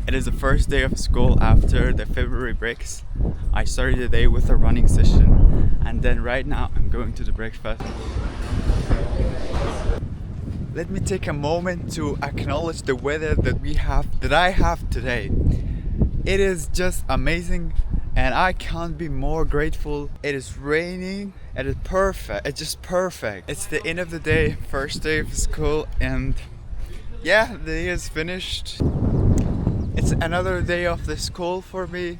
It is the first day of school after the February breaks. I started the day with a running session and then right now I'm going to the breakfast. Let me take a moment to acknowledge the weather that I have today. It is just amazing and I can't be more grateful. It is raining and it's perfect. It's just perfect. It's the end of the day, first day of school, and yeah, the day is finished. It's another day of the school for me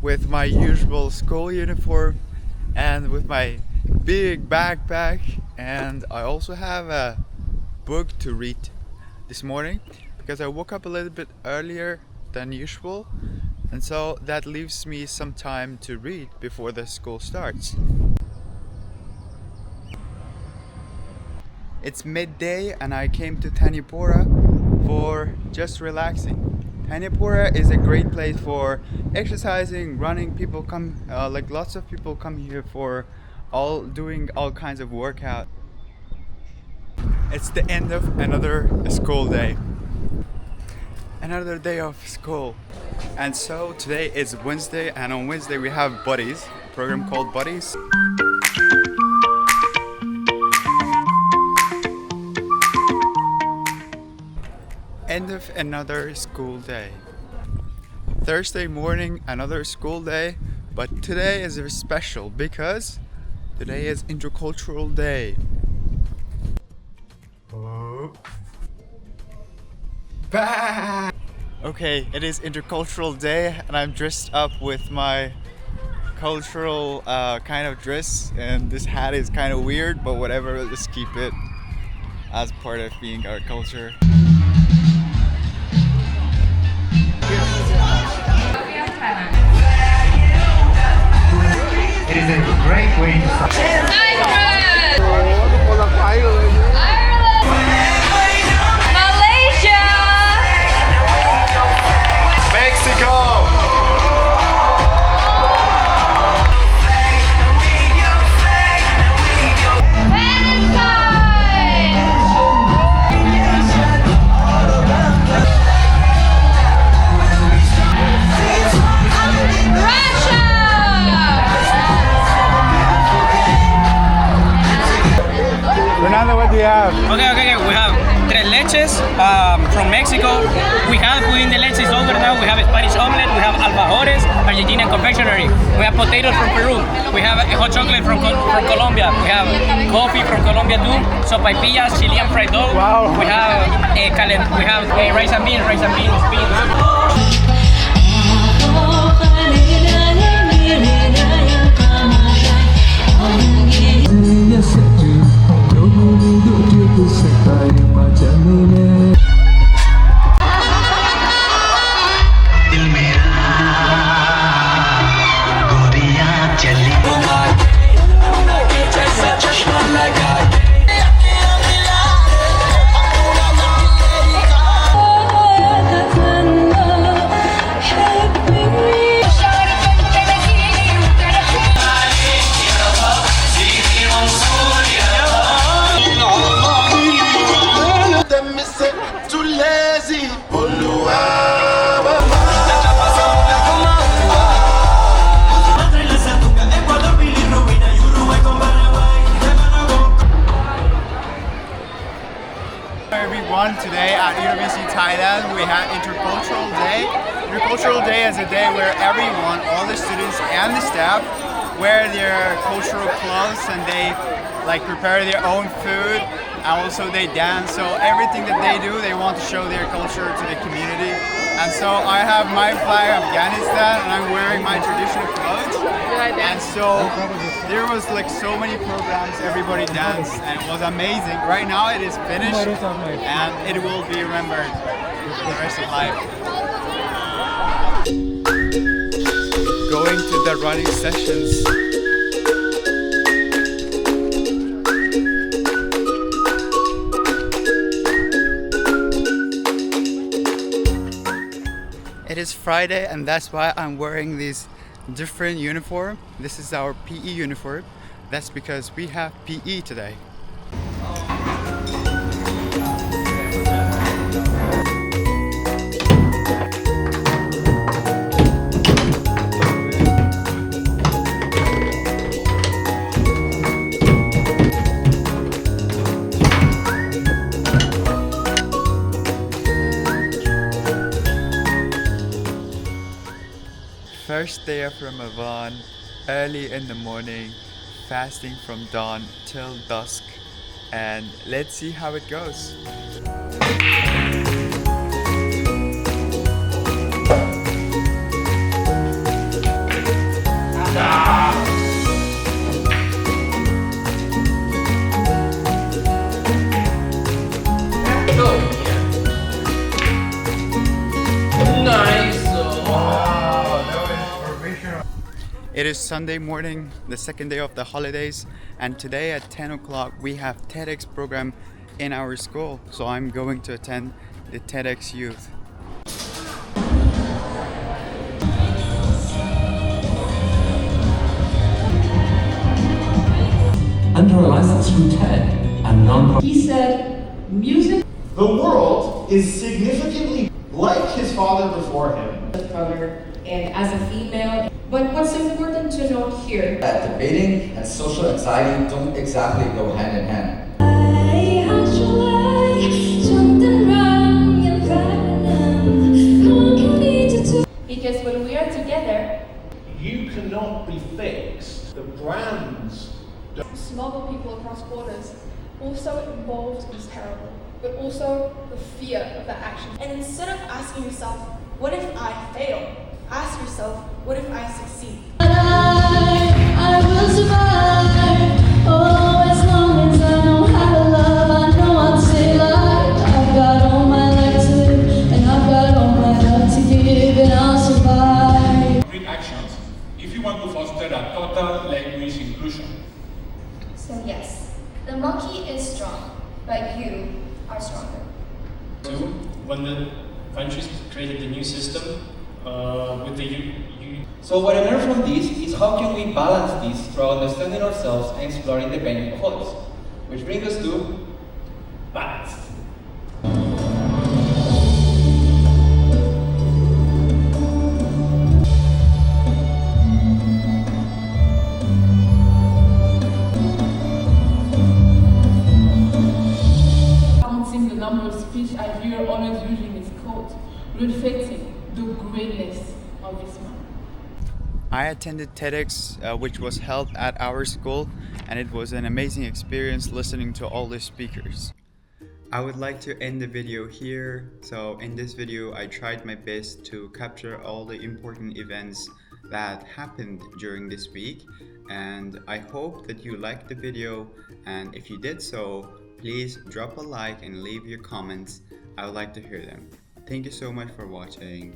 with my usual school uniform and with my big backpack, and I also have a book to read this morning because I woke up a little bit earlier than usual, and so that leaves me some time to read before the school starts. It's midday and I came to Tanipura for just relaxing. Tanipura is a great place for exercising, running. People come, lots of people come here for doing all kinds of workout. It's the end of another school day. Another day of school. And so today is Wednesday, and on Wednesday we have Buddies, a program called Buddies. End of another school day. Thursday morning, another school day, but today is very special because today is Intercultural Day. Oh. Bah! Okay, it is Intercultural Day and I'm dressed up with my cultural kind of dress, and this hat is kind of weird, but whatever, let's keep it as part of being our culture. It is a great way to start. Malaysia! Mexico! Fernando, what do you have? Okay. We have tres leches from Mexico. We have putting the leches over now. We have Spanish omelet. We have alfajores, Argentinian confectionery. We have potatoes from Peru. We have hot chocolate from Colombia. We have coffee from Colombia too. Sopaipillas, Chilean fried dough. Wow. We have rice and beans, beans. Everyone, today at UWC Thailand we had Intercultural Day. Intercultural Day is a day where everyone, all the students and the staff, wear their cultural clothes and they prepare their own food, and also they dance. So everything that they do, they want to show their culture to the community. And so I have my flag of Afghanistan and I'm wearing my traditional clothes. And so there was so many programs, everybody danced and it was amazing. Right now it is finished and it will be remembered for the rest of life. Going to the running sessions. It is Friday and that's why I'm wearing this different uniform. This is our PE uniform. That's because we have PE today. first day of Ramadan, early in the morning, fasting from dawn till dusk, and let's see how it goes. It is Sunday morning, the second day of the holidays, and today at 10 o'clock we have Tedx program in our school. So I'm going to attend the Tedx Youth. Under a license from TED, a non-profit. He said, music. The world is significantly like his father before him. Brother, and as a female. But what's important to note here that debating and social anxiety don't exactly go hand in hand. Because when we are together, You cannot be fixed. The brands smuggle people across borders. Also involved is terrible, but also the fear of that action. And instead of asking yourself, what if I fail? Ask yourself, what if I succeed? I will survive. Oh, as long as I know how to love, I know I'll stay alive. I've got all my life to live, and I've got all my love to give, and I'll survive. Concrete actions if you want to foster a total language inclusion. So yes, the monkey is strong, but you are stronger. Two, when the countries created the new system with the So what I learned from this is how can we balance this through understanding ourselves and exploring the meaning of others. Which brings us to balance. Counting the number of speech I hear always using this quote, reflecting the greatness of this man. I attended TEDx, which was held at our school, and it was an amazing experience listening to all the speakers. I would like to end the video here. So in this video I tried my best to capture all the important events that happened during this week, and I hope that you liked the video, and if you did so, please drop a like and leave your comments. I would like to hear them. Thank you so much for watching.